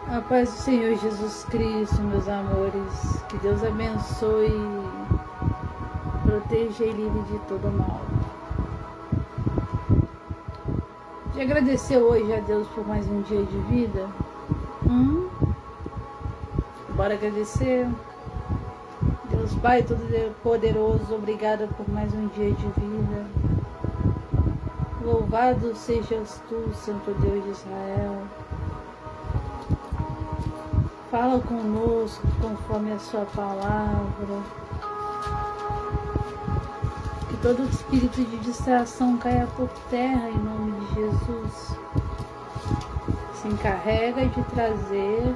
A paz do Senhor Jesus Cristo, meus amores. Que Deus abençoe, proteja e livre de todo mal. De agradecer hoje a Deus por mais um dia de vida. Bora agradecer. Deus Pai Todo-Poderoso, obrigada por mais um dia de vida. Louvado sejas tu, Santo Deus de Israel. Fala conosco conforme a sua palavra. Que todo espírito de distração caia por terra em nome de Jesus. Se encarrega de trazer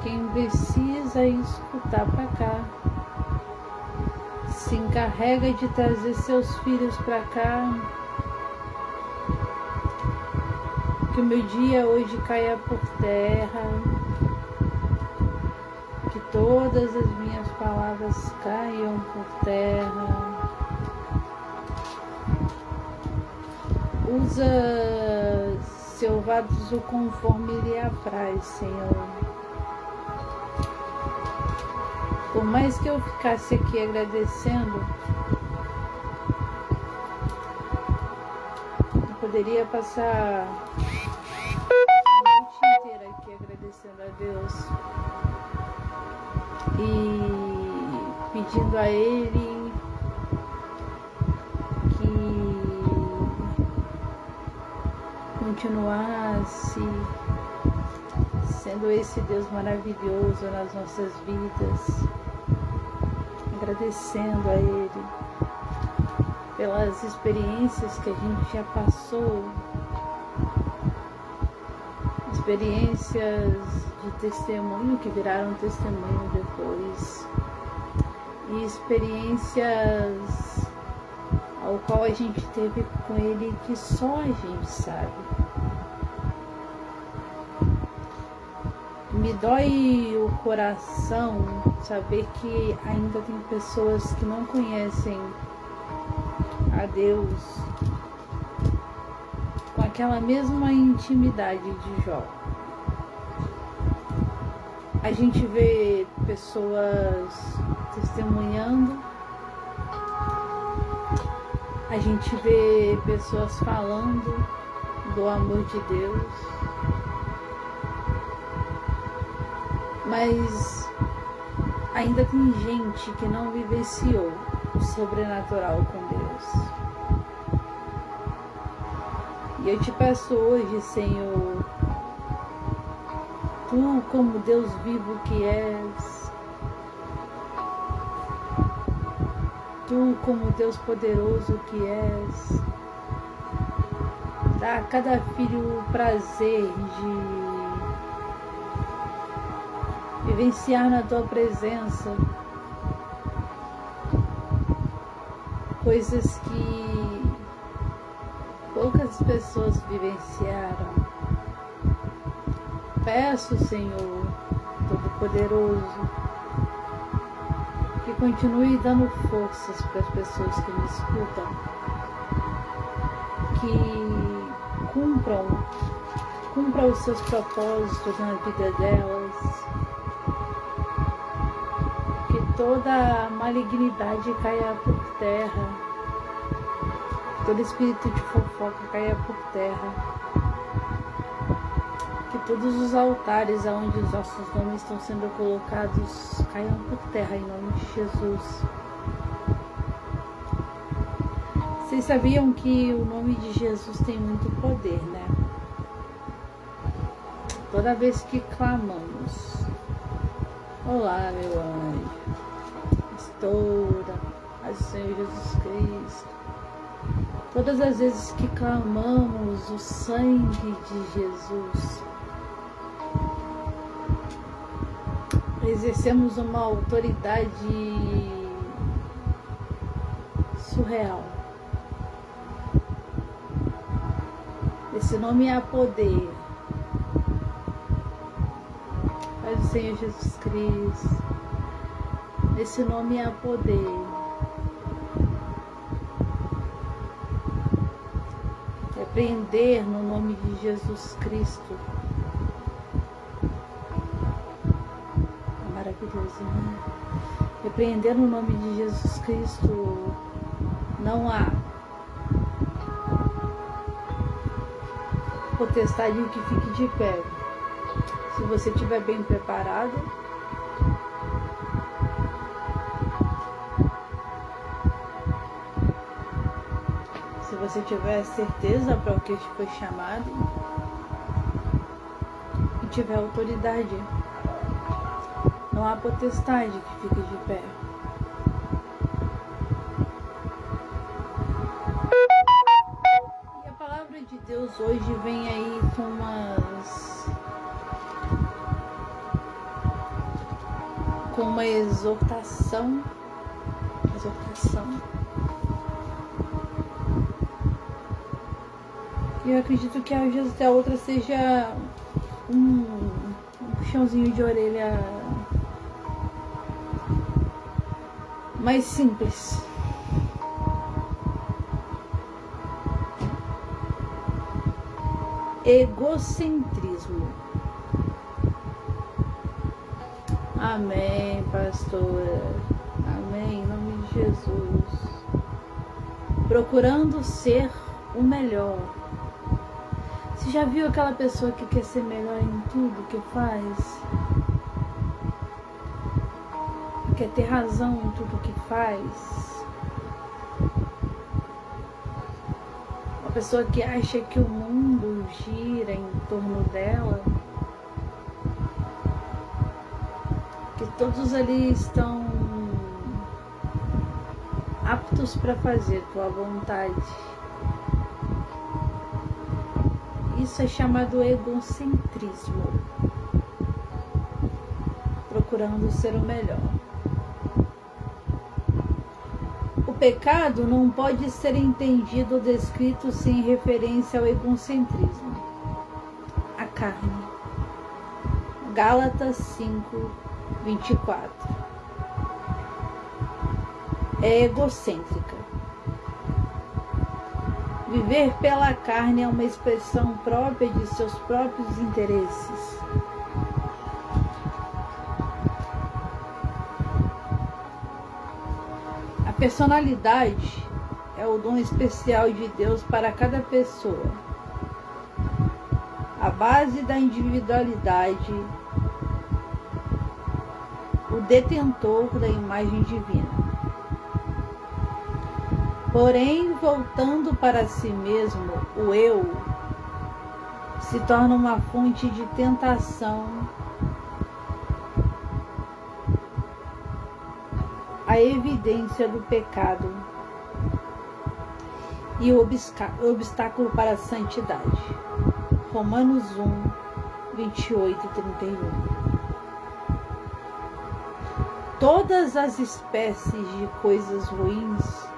quem precisa escutar para cá. Se encarrega de trazer seus filhos para cá. Que o meu dia hoje caia por terra. Que todas as minhas palavras caiam por terra. Usa seu vaso conforme lhe apraz, Senhor. Por mais que eu ficasse aqui agradecendo, eu poderia passar a noite inteira aqui agradecendo a Deus e pedindo a Ele que continuasse sendo esse Deus maravilhoso nas nossas vidas, agradecendo a Ele pelas experiências que a gente já passou, experiências de testemunho que viraram testemunho depois, e experiências ao qual a gente teve com Ele que só a gente sabe. Me dói o coração saber que ainda tem pessoas que não conhecem a Deus com aquela mesma intimidade de Jó. A gente vê pessoas testemunhando, a gente vê pessoas falando do amor de Deus, mas ainda tem gente que não vivenciou o sobrenatural com Deus. E eu te peço hoje, Senhor, Tu como Deus vivo que és, Tu como Deus poderoso que és, dá a cada filho o prazer de vivenciar na Tua presença coisas que poucas pessoas vivenciaram. Peço, Senhor Todo-Poderoso, que continue dando forças para as pessoas que me escutam, que cumpram os seus propósitos na vida delas, que toda a malignidade caia por terra, todo espírito de fofoca caia por terra, que todos os altares onde os nossos nomes estão sendo colocados caiam por terra em nome de Jesus. Vocês sabiam que o nome de Jesus tem muito poder, né? Toda vez que clamamos, olá meu anjo, estoura, paz do Senhor Jesus Cristo. Todas as vezes que clamamos o sangue de Jesus, exercemos uma autoridade surreal. Esse nome é poder. Paz do Senhor Jesus Cristo. Esse nome é poder. Repreender no nome de Jesus Cristo maravilhoso, né? Repreendendo o nome de Jesus Cristo, não há potestade que fique de pé. Se você estiver bem preparado, se você tiver certeza para o que foi chamado e tiver autoridade, não há potestade que fique de pé. E a palavra de Deus hoje vem aí com uma exortação. E eu acredito que às vezes a outra seja um puxãozinho de orelha mais simples. Egocentrismo. Amém, pastora. Amém, em nome de Jesus. Procurando ser o melhor. Você já viu aquela pessoa que quer ser melhor em tudo que faz? Quer ter razão em tudo que faz? Uma pessoa que acha que o mundo gira em torno dela? Que todos ali estão aptos para fazer tua vontade. Isso é chamado egocentrismo. Procurando ser o melhor. O pecado não pode ser entendido ou descrito sem referência ao egocentrismo. A carne. Gálatas 5:24. É egocêntrica. Viver pela carne é uma expressão própria de seus próprios interesses. A personalidade é o dom especial de Deus para cada pessoa. A base da individualidade, o detentor da imagem divina. Porém, voltando para si mesmo, o eu se torna uma fonte de tentação, a evidência do pecado e o obstáculo para a santidade. Romanos 1:28-31. Todas as espécies de coisas ruins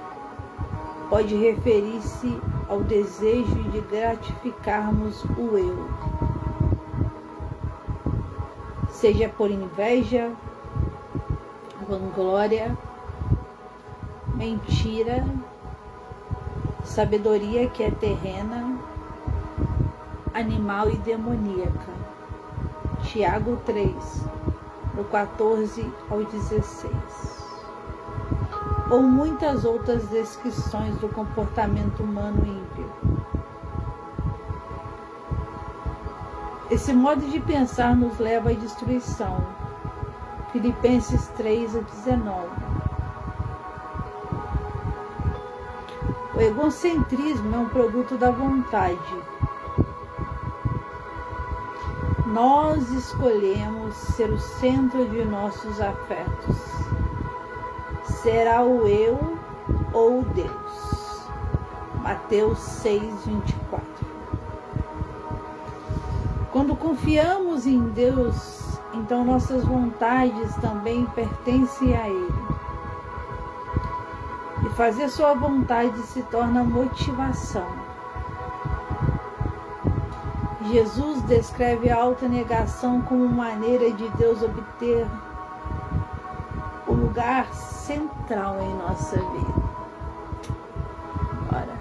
pode referir-se ao desejo de gratificarmos o eu, seja por inveja, vanglória, mentira, sabedoria que é terrena, animal e demoníaca. Tiago 3:14-16. Ou muitas outras descrições do comportamento humano ímpio. Esse modo de pensar nos leva à destruição. Filipenses 3:19. O egocentrismo é um produto da vontade. Nós escolhemos ser o centro de nossos afetos. Será o eu ou Deus. Mateus 6:24. Quando confiamos em Deus, então nossas vontades também pertencem a Ele. E fazer sua vontade se torna motivação. Jesus descreve a autonegação como maneira de Deus obter o lugar central em nossa vida. Ora.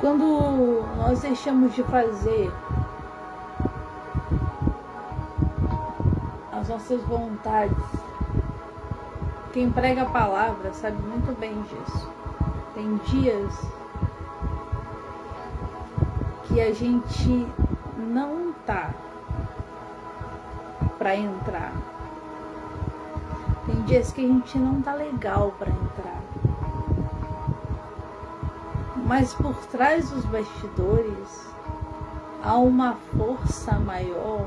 quando nós deixamos de fazer as nossas vontades, quem prega a palavra sabe muito bem disso. Tem dias que a gente não tá para entrar. Tem dias que a gente não tá legal para entrar. Mas por trás dos bastidores há uma força maior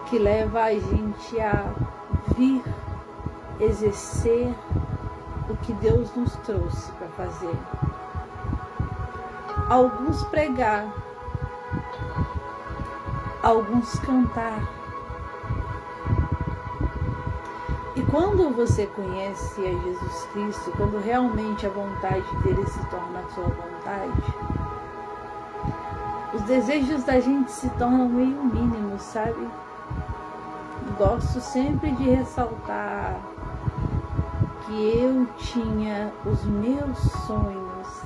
que leva a gente a vir exercer o que Deus nos trouxe para fazer. Alguns pregar, alguns cantar. E quando você conhece a Jesus Cristo, quando realmente a vontade dele se torna a sua vontade, os desejos da gente se tornam meio mínimos, sabe? Gosto sempre de ressaltar que eu tinha os meus sonhos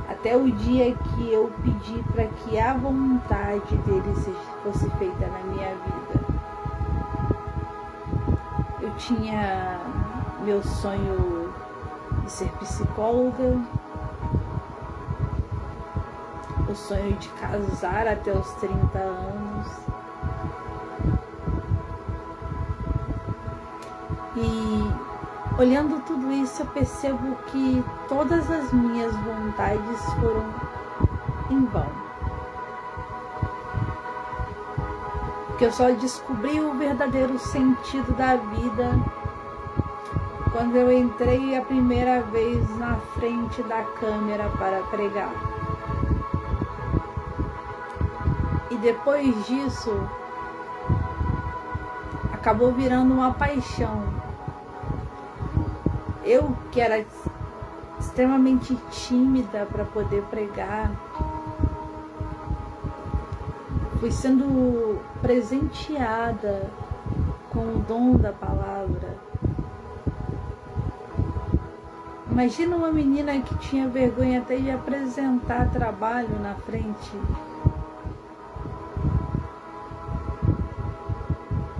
até o dia que eu pedi para que a vontade dele fosse feita na minha vida. Eu tinha meu sonho de ser psicóloga, o sonho de casar até os 30 anos. E olhando tudo isso, eu percebo que todas as minhas vontades foram em vão. Porque eu só descobri o verdadeiro sentido da vida quando eu entrei a primeira vez na frente da câmera para pregar. E depois disso, acabou virando uma paixão. Eu, que era extremamente tímida para poder pregar, fui sendo presenteada com o dom da palavra. Imagina uma menina que tinha vergonha até de apresentar trabalho na frente.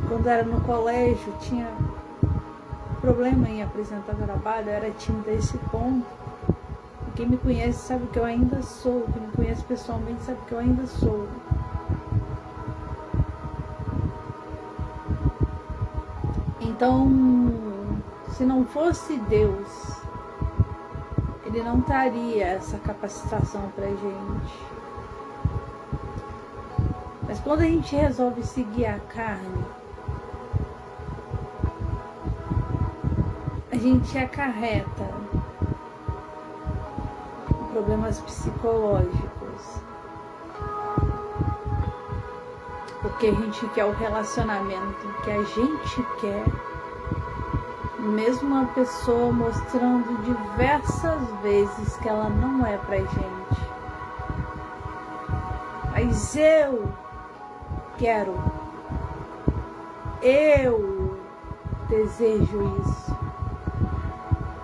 Quando era no colégio, tinha problema em apresentar trabalho, eu era tímida a esse ponto. E quem me conhece sabe que eu ainda sou, quem me conhece pessoalmente sabe que eu ainda sou. Então, se não fosse Deus, Ele não daria essa capacitação pra gente. Mas quando a gente resolve seguir a carne, a gente acarreta problemas psicológicos, porque a gente quer o relacionamento que a gente quer, mesmo a pessoa mostrando diversas vezes que ela não é pra gente. Mas eu quero, eu desejo isso.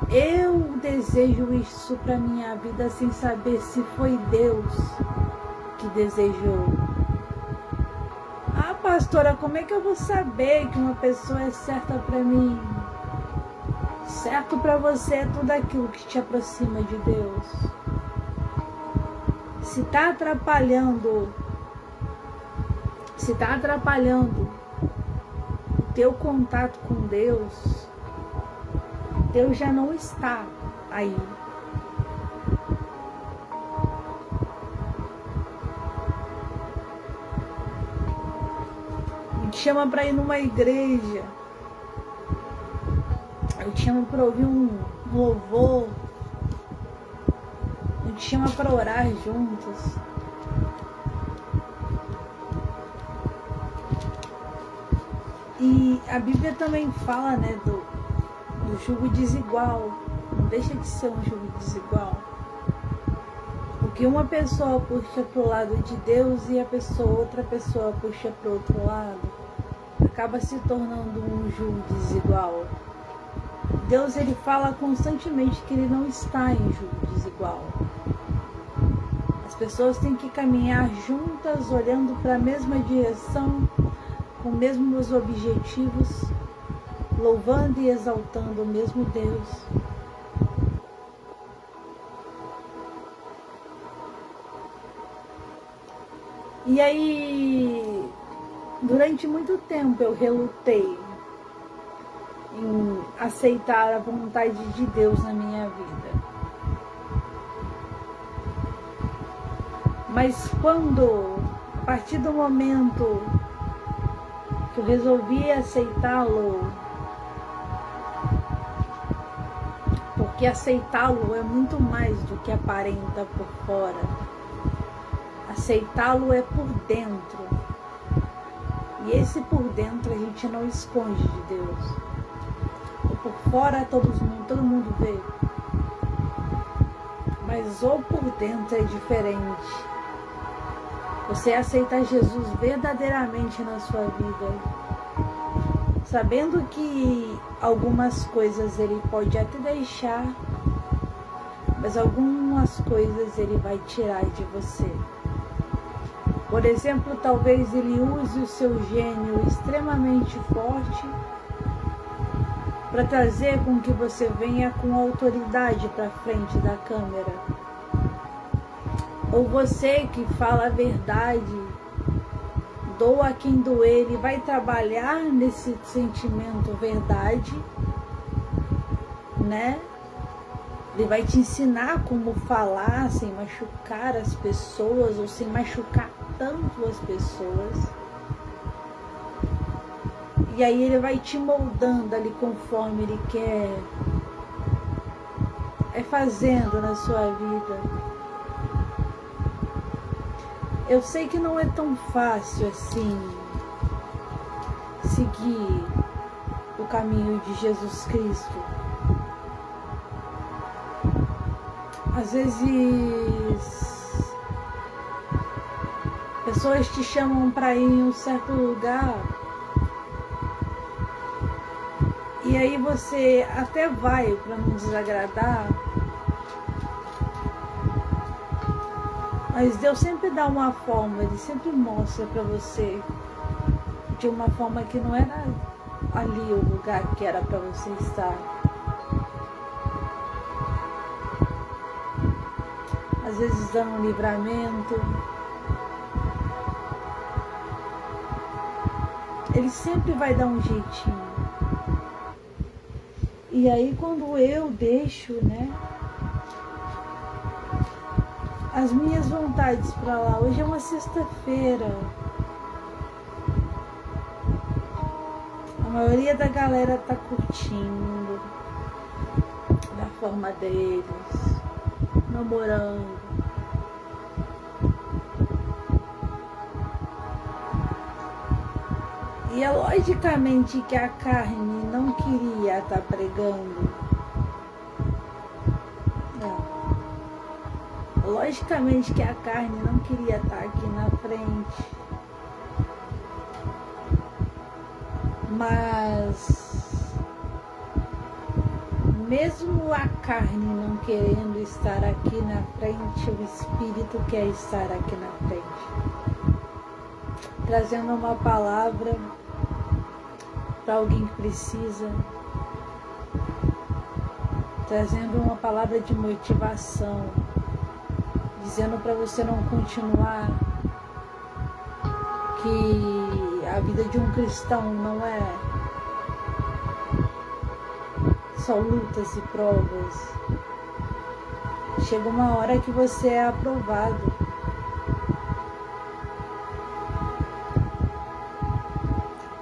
Eu desejo isso para minha vida sem saber se foi Deus que desejou. Ah, pastora, como é que eu vou saber que uma pessoa é certa para mim? Certo para você é tudo aquilo que te aproxima de Deus. Se está atrapalhando o teu contato com Deus, Deus já não está aí. Me chama para ir numa igreja, eu te chamo para ouvir um louvor, eu te chamo para orar juntos. E a Bíblia também fala, né, do jugo desigual. Não deixa de ser um jugo desigual. Porque uma pessoa puxa para o lado de Deus e outra pessoa puxa para o outro lado, acaba se tornando um jugo desigual. Deus, ele fala constantemente que ele não está em julgo desigual. As pessoas têm que caminhar juntas, olhando para a mesma direção, com os mesmos objetivos, louvando e exaltando o mesmo Deus. E aí, durante muito tempo eu relutei em aceitar a vontade de Deus na minha vida. Mas a partir do momento que eu resolvi aceitá-lo, porque aceitá-lo é muito mais do que aparenta por fora. Aceitá-lo é por dentro. E esse por dentro a gente não esconde de Deus. O por fora todo mundo vê. Mas o por dentro é diferente. Você aceitar Jesus verdadeiramente na sua vida, sabendo que algumas coisas ele pode até deixar, mas algumas coisas ele vai tirar de você. Por exemplo, talvez ele use o seu gênio extremamente forte para trazer com que você venha com autoridade para frente da câmera. Ou você que fala a verdade, doa a quem doer, ele vai trabalhar nesse sentimento verdade, né? Ele vai te ensinar como falar sem machucar as pessoas ou sem machucar tanto as pessoas. E aí ele vai te moldando ali conforme ele quer. É fazendo na sua vida. Eu sei que não é tão fácil assim seguir o caminho de Jesus Cristo. Às vezes, pessoas te chamam para ir em um certo lugar e aí você até vai para não desagradar, mas Deus sempre dá uma forma, Ele sempre mostra para você de uma forma que não era ali o lugar que era para você estar. Às vezes dando um livramento. Ele sempre vai dar um jeitinho. E aí quando eu deixo, né, as minhas vontades pra lá, hoje é uma sexta-feira, a maioria da galera tá curtindo da forma deles, namorando. E é logicamente que a carne não queria estar pregando. Não. Logicamente que a carne não queria estar aqui na frente. Mas mesmo a carne não querendo estar aqui na frente, o Espírito quer estar aqui na frente. Trazendo uma palavra para alguém que precisa, trazendo uma palavra de motivação, dizendo para você não continuar, que a vida de um cristão não é só lutas e provas. Chega uma hora que você é aprovado.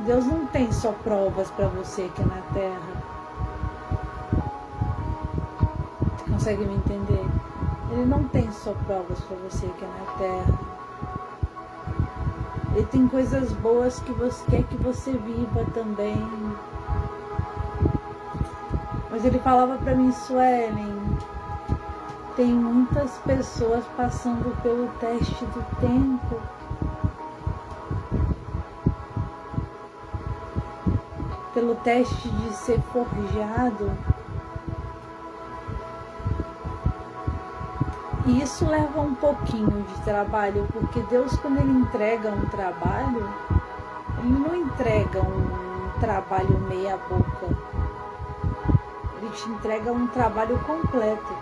Deus não tem só provas para você aqui na Terra. Você consegue me entender? Ele não tem só provas para você aqui na Terra. Ele tem coisas boas que você quer que você viva também. Mas ele falava para mim, Suelen, tem muitas pessoas passando pelo teste do tempo. pelo teste de ser forjado. E isso leva um pouquinho de trabalho, porque Deus, quando Ele entrega um trabalho, Ele não entrega um trabalho meia boca. Ele te entrega um trabalho completo.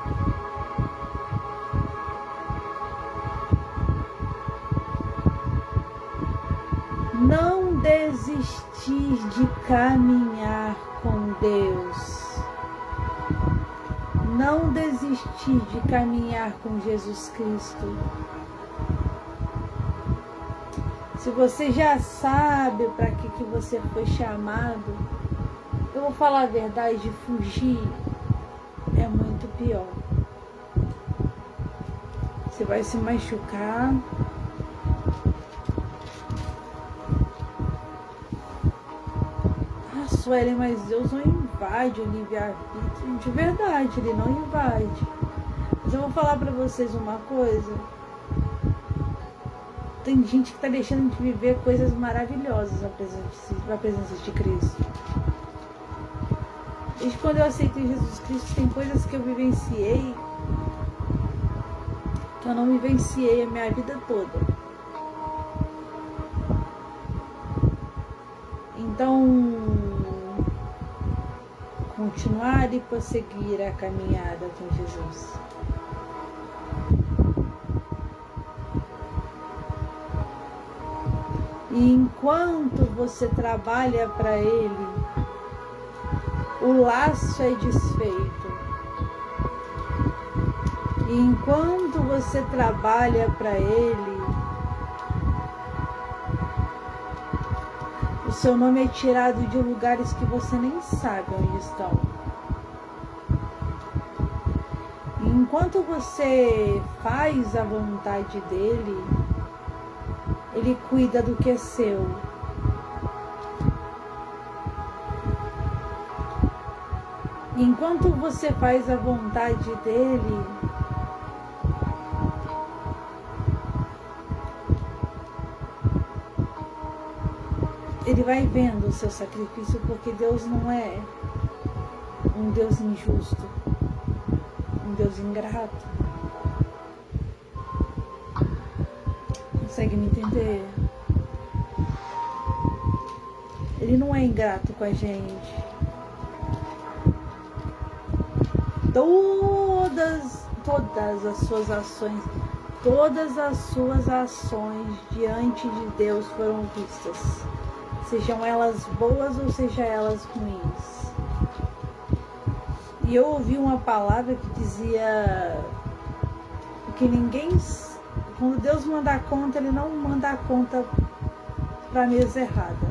Não desistir de caminhar com Deus. Não desistir de caminhar com Jesus Cristo. Se você já sabe para que você foi chamado, eu vou falar a verdade, fugir é muito pior. Você vai se machucar. Suelen, mas Deus não invade o livre-arbítrio. De verdade, Ele não invade. Mas eu vou falar para vocês uma coisa. Tem gente que está deixando de viver coisas maravilhosas na presença de Cristo. Desde quando eu aceitei Jesus Cristo, tem coisas que eu vivenciei que eu não vivenciei a minha vida toda. Então, continuar e prosseguir a caminhada com Jesus. E enquanto você trabalha para Ele, o laço é desfeito. E enquanto você trabalha para Ele, o seu nome é tirado de lugares que você nem sabe onde estão. E enquanto você faz a vontade dEle, Ele cuida do que é seu. E enquanto você faz a vontade dEle, Ele vai vendo o seu sacrifício, porque Deus não é um Deus injusto, um Deus ingrato. Consegue me entender? Ele não é ingrato com a gente. Todas as suas ações diante de Deus foram vistas. Sejam elas boas ou sejam elas ruins. E eu ouvi uma palavra que dizia que quando Deus manda a conta, Ele não manda a conta para a mesa errada.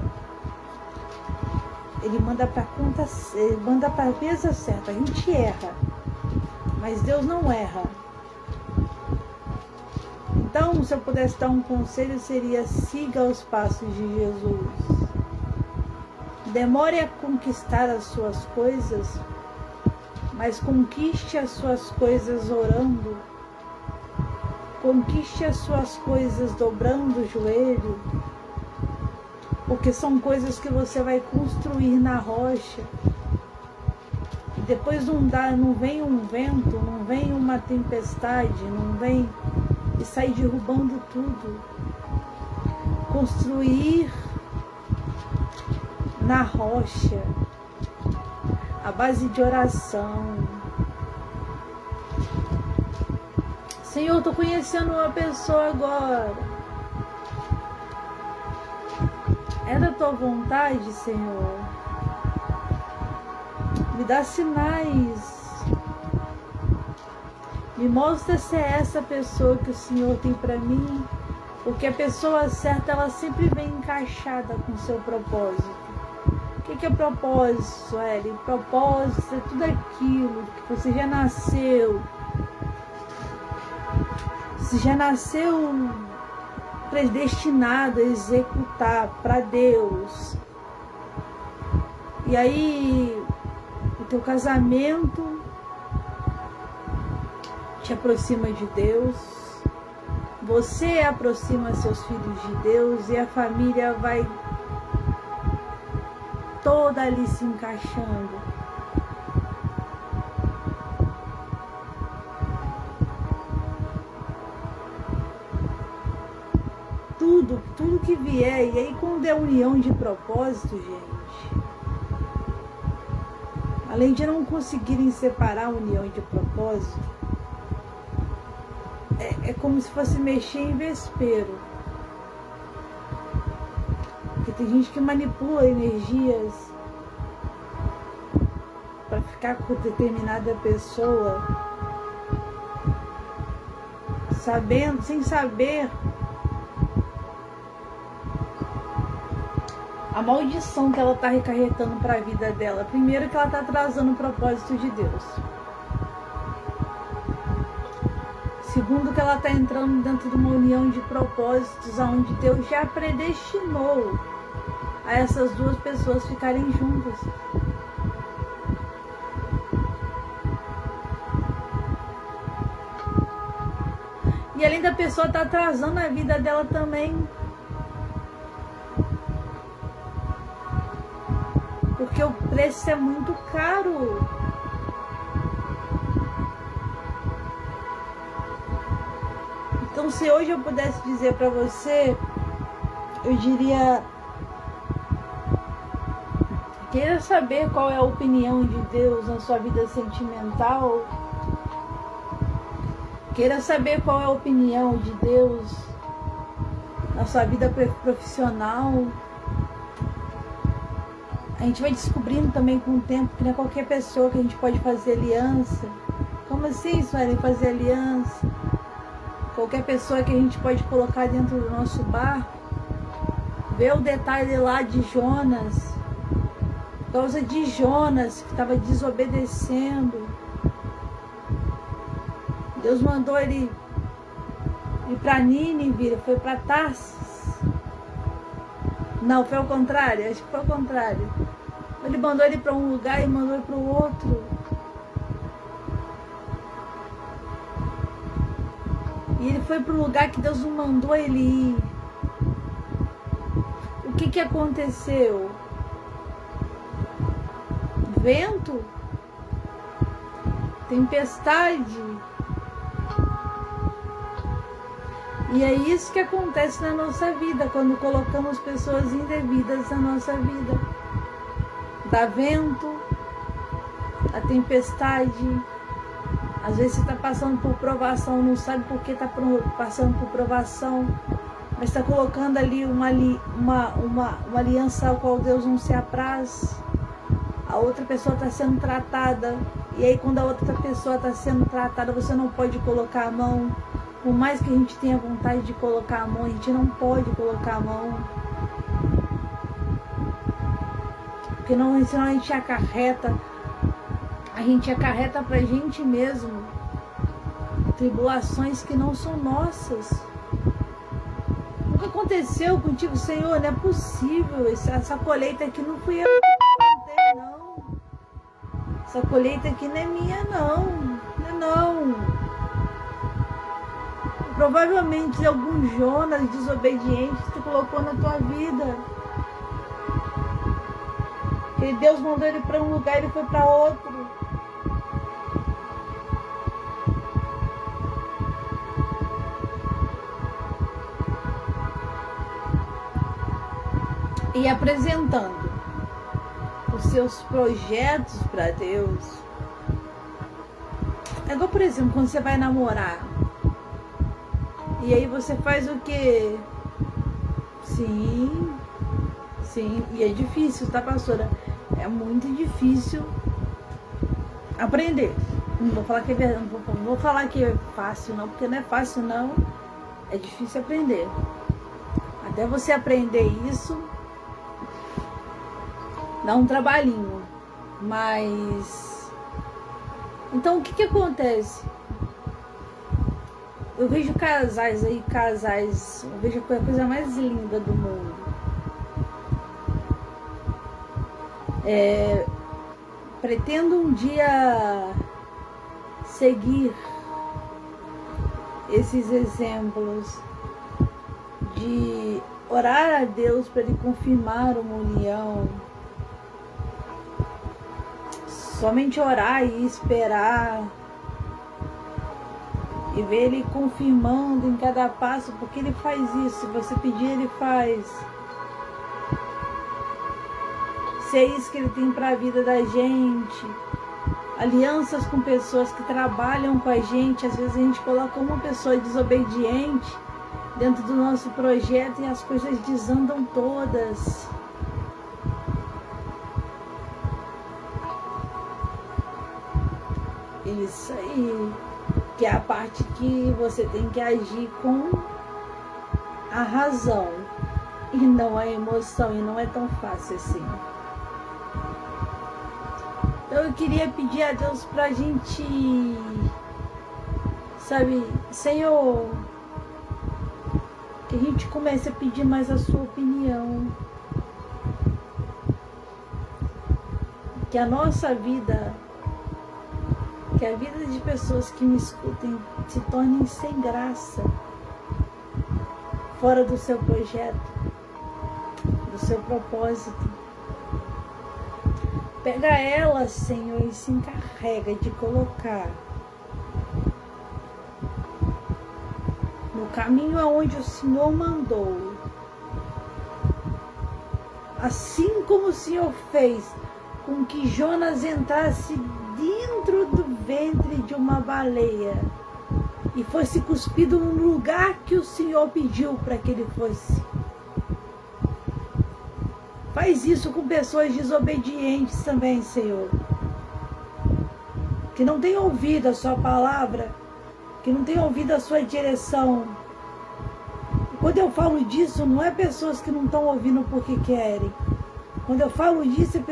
Ele manda para a mesa certa. A gente erra, mas Deus não erra. Então, se eu pudesse dar um conselho, seria: siga os passos de Jesus. Demore a conquistar as suas coisas, mas conquiste as suas coisas orando. Conquiste as suas coisas dobrando o joelho, porque são coisas que você vai construir na rocha. E depois não vem um vento, não vem uma tempestade, não vem e sai derrubando tudo. Construir na rocha, a base de oração. Senhor, estou conhecendo uma pessoa agora. É da tua vontade, Senhor. Me dá sinais. Me mostra se é essa pessoa que o Senhor tem para mim. Porque a pessoa certa, ela sempre vem encaixada com o seu propósito. O que é propósito, Sueli? Propósito é tudo aquilo que você já nasceu. Você já nasceu predestinado a executar para Deus. E aí, o teu casamento te aproxima de Deus. Você aproxima seus filhos de Deus e a família vai toda ali se encaixando. Tudo que vier, e aí quando é união de propósito, gente, além de não conseguirem separar a união de propósito, é como se fosse mexer em vespeiro. Porque tem gente que manipula energias para ficar com determinada pessoa, sabendo, sem saber a maldição que ela está recarretando para a vida dela. Primeiro, que ela está atrasando o propósito de Deus. Segundo, que ela está entrando dentro de uma união de propósitos onde Deus já predestinou a essas duas pessoas ficarem juntas. E além da pessoa estar atrasando a vida dela também. Porque o preço é muito caro. Então, se hoje eu pudesse dizer para você, eu diria: queira saber qual é a opinião de Deus na sua vida sentimental. Queira saber qual é a opinião de Deus na sua vida profissional. A gente vai descobrindo também com o tempo que não é qualquer pessoa que a gente pode fazer aliança. Como assim, Sueli, fazer aliança? Qualquer pessoa que a gente pode colocar dentro do nosso barco. Ver o detalhe lá de Jonas. Por causa de Jonas, que estava desobedecendo. Deus mandou ele ir para Nínive, ele foi para Tarsis. Não, foi ao contrário, acho que foi ao contrário. Ele mandou ele para um lugar e mandou ele para o outro. E ele foi para o lugar que Deus não mandou ele ir. O que aconteceu? Vento? Tempestade? E é isso que acontece na nossa vida, quando colocamos pessoas indevidas na nossa vida. Dá vento, a tempestade. Às vezes você está passando por provação, não sabe por que está passando por provação, mas está colocando ali uma aliança ao qual Deus não se apraz. A outra pessoa está sendo tratada, e aí quando a outra pessoa está sendo tratada, você não pode colocar a mão. Por mais que a gente tenha vontade de colocar a mão, a gente não pode colocar a mão. Porque não, senão a gente acarreta pra gente mesmo tribulações que não são nossas. Nunca aconteceu contigo, Senhor, não é possível. Essa colheita aqui não fui eu que plantei, não. Essa colheita aqui não é minha, não. Provavelmente algum Jonas desobediente que colocou na tua vida. E Deus mandou ele para um lugar e ele foi para outro. E apresentando os seus projetos para Deus. É igual, por exemplo, quando você vai namorar. E aí você faz o quê? Sim. E é difícil, tá, pastora? É muito difícil aprender. Não vou falar que é verdade, não vou falar que é fácil, não, porque não é fácil, não. É difícil aprender. Até você aprender isso, dá um trabalhinho. Mas... então, o que acontece? Eu vejo casais, eu vejo a coisa mais linda do mundo. Pretendo um dia seguir esses exemplos de orar a Deus para Ele confirmar uma união, Somente orar e esperar e ver Ele confirmando em cada passo, porque Ele faz isso. Se você pedir, Ele faz. Se é isso que Ele tem para a vida da gente, alianças com pessoas que trabalham com a gente. Às vezes a gente coloca uma pessoa desobediente dentro do nosso projeto e as coisas desandam todas. Isso aí, que é a parte que você tem que agir com a razão e não a emoção, e não é tão fácil assim. Então eu queria pedir a Deus pra gente, sabe, Senhor, que a gente comece a pedir mais a sua opinião, que a nossa vida, que a vida de pessoas que me escutem se tornem sem graça, fora do seu projeto, do seu propósito. Pega elas, Senhor, e se encarrega de colocar no caminho aonde o Senhor mandou. Assim como o Senhor fez com que Jonas entrasse dentro do ventre de uma baleia e fosse cuspido no lugar que o Senhor pediu para que ele fosse. Faz isso com pessoas desobedientes também, Senhor, que não têm ouvido a sua palavra, que não têm ouvido a sua direção. E quando eu falo disso, não é pessoas que não estão ouvindo porque querem. Quando eu falo disso,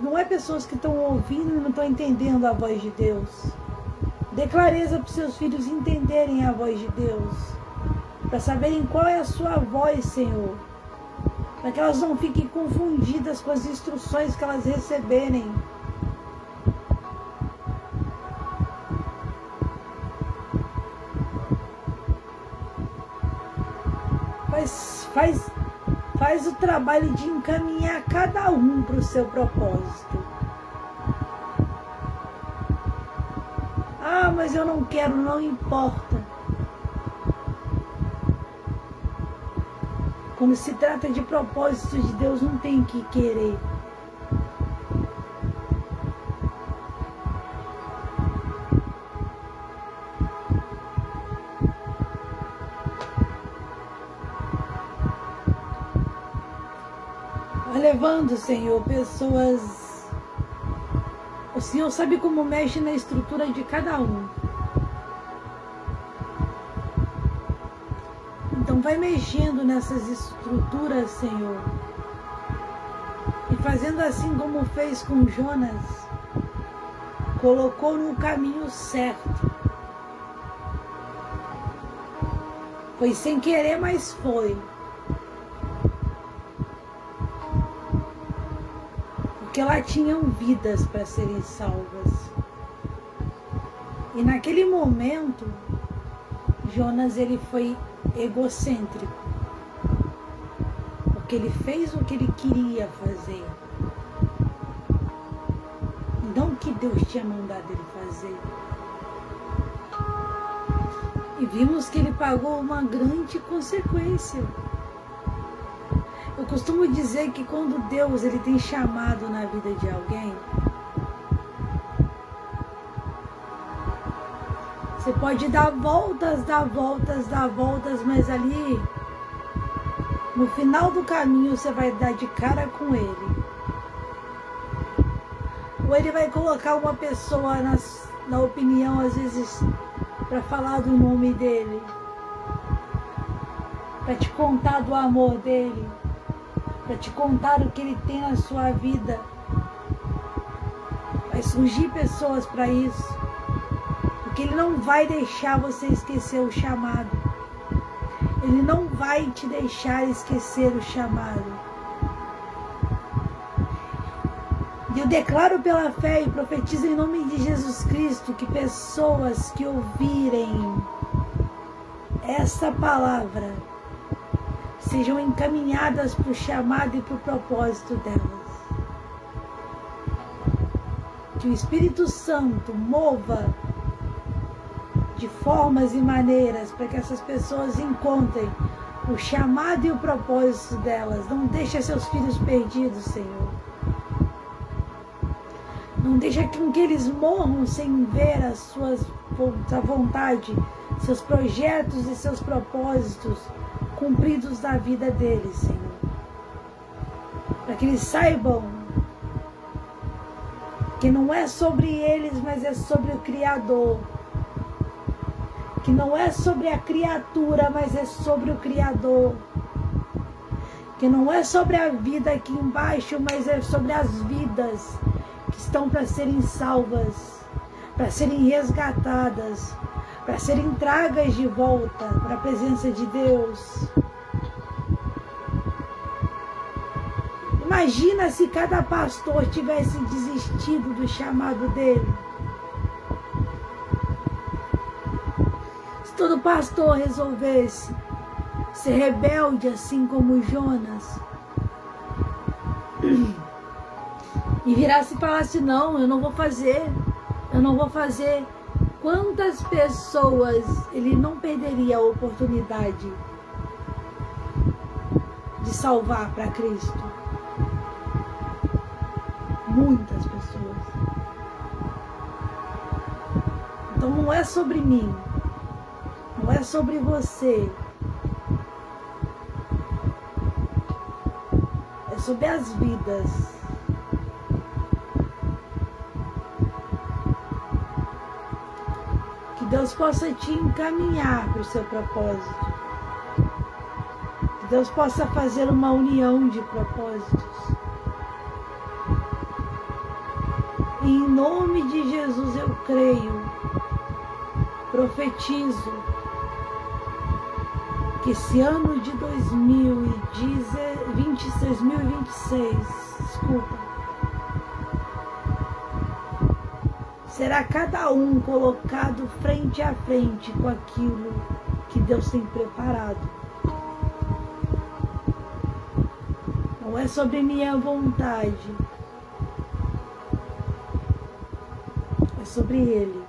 não é pessoas que estão ouvindo e não estão entendendo a voz de Deus. Dê clareza para os seus filhos entenderem a voz de Deus, para saberem qual é a sua voz, Senhor, para que elas não fiquem confundidas com as instruções que elas receberem. Faz o trabalho de encaminhar cada um para o seu propósito. Ah, mas eu não quero, não importa. Quando se trata de propósito de Deus, não tem que querer. Levando, Senhor, pessoas. O Senhor sabe como mexe na estrutura de cada um. Então vai mexendo nessas estruturas, Senhor, e fazendo assim como fez com Jonas, colocou no caminho certo. Foi sem querer, mas foi. Porque lá tinham vidas para serem salvas. E naquele momento, Jonas, ele foi egocêntrico, porque ele fez o que ele queria fazer, não o que Deus tinha mandado ele fazer. E vimos que ele pagou uma grande consequência. Eu costumo dizer que quando Deus ele tem chamado na vida de alguém, você pode dar voltas, mas ali, no final do caminho, você vai dar de cara com ele. Ou ele vai colocar uma pessoa na opinião, às vezes, para falar do nome dele, para te contar do amor dele, para te contar o que ele tem na sua vida. Vai surgir pessoas para isso. Porque ele não vai deixar você esquecer o chamado. Ele não vai te deixar esquecer o chamado. E eu declaro pela fé e profetizo em nome de Jesus Cristo que pessoas que ouvirem essa palavra sejam encaminhadas para o chamado e para o propósito delas. que o Espírito Santo mova de formas e maneiras para que essas pessoas encontrem o chamado e o propósito delas. Não deixa seus filhos perdidos, Senhor. Não deixa que eles morram sem ver a vontade, seus projetos e seus propósitos cumpridos na vida deles, Senhor. Para que eles saibam que não é sobre eles, mas é sobre o Criador. Que não é sobre a criatura, mas é sobre o Criador. Que não é sobre a vida aqui embaixo, mas é sobre as vidas que estão para serem salvas, para serem resgatadas, para serem tragas de volta para a presença de Deus. Imagina se cada pastor tivesse desistido do chamado dele. Se todo pastor resolvesse ser rebelde assim como Jonas e virasse e falasse, não, eu não vou fazer, quantas pessoas ele não perderia a oportunidade de salvar para Cristo? Muitas pessoas. Então não é sobre mim, não é sobre você, é sobre as vidas. Que Deus possa te encaminhar para o seu propósito. Que Deus possa fazer uma união de propósitos. E em nome de Jesus eu creio, profetizo, que esse ano de 2026, será cada um colocado frente a frente com aquilo que Deus tem preparado. Não é sobre minha vontade, é sobre Ele.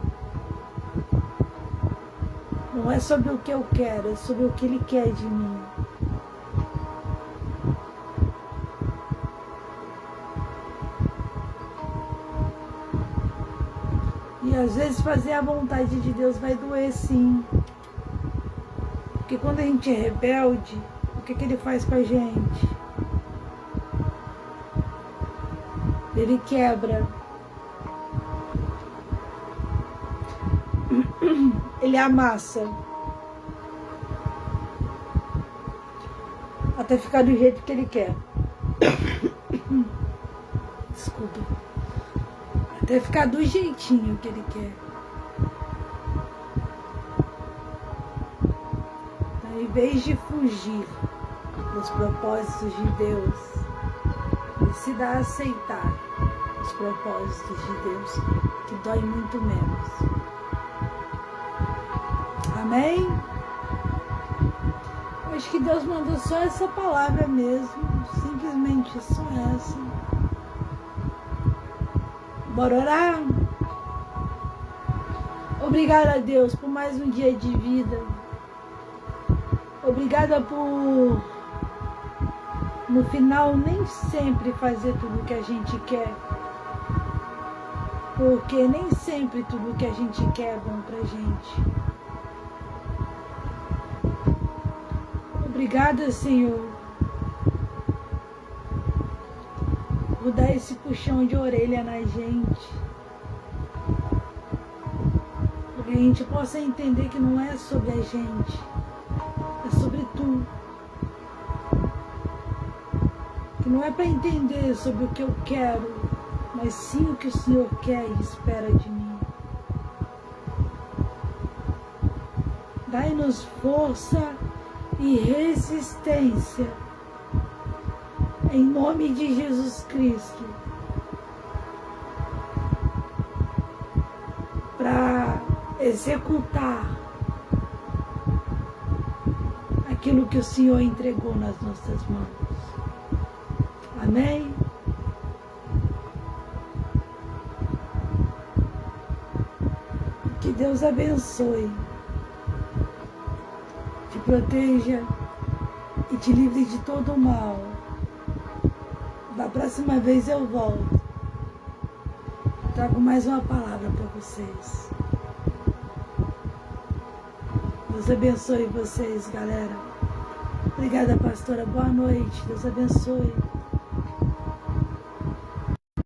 Não é sobre o que eu quero, é sobre o que Ele quer de mim. E às vezes fazer a vontade de Deus vai doer, sim. Porque quando a gente é rebelde, o que Ele faz com a gente? Ele quebra. Ele amassa. Até ficar do jeito que Ele quer. Desculpa. Até ficar do jeitinho que Ele quer. Então, em vez de fugir dos propósitos de Deus, decida aceitar os propósitos de Deus, que dói muito menos. Amém? Acho que Deus mandou só essa palavra mesmo, simplesmente só essa. Bora orar? Obrigada a Deus por mais um dia de vida. Obrigada por, no final, nem sempre fazer tudo o que a gente quer. Porque nem sempre tudo o que a gente quer é bom pra gente. Obrigada, Senhor, por dar esse puxão de orelha na gente. Para que a gente possa entender que não é sobre a gente, é sobre Tu. Que não é para entender sobre o que eu quero, mas sim o que o Senhor quer e espera de mim. Dai-nos força e resistência, em nome de Jesus Cristo, para executar aquilo que o Senhor entregou nas nossas mãos. Amém? Deus abençoe, te proteja e te livre de todo o mal. Da próxima vez eu volto. Trago mais uma palavra para vocês. Deus abençoe vocês, galera. Obrigada, pastora. Boa noite. Deus abençoe.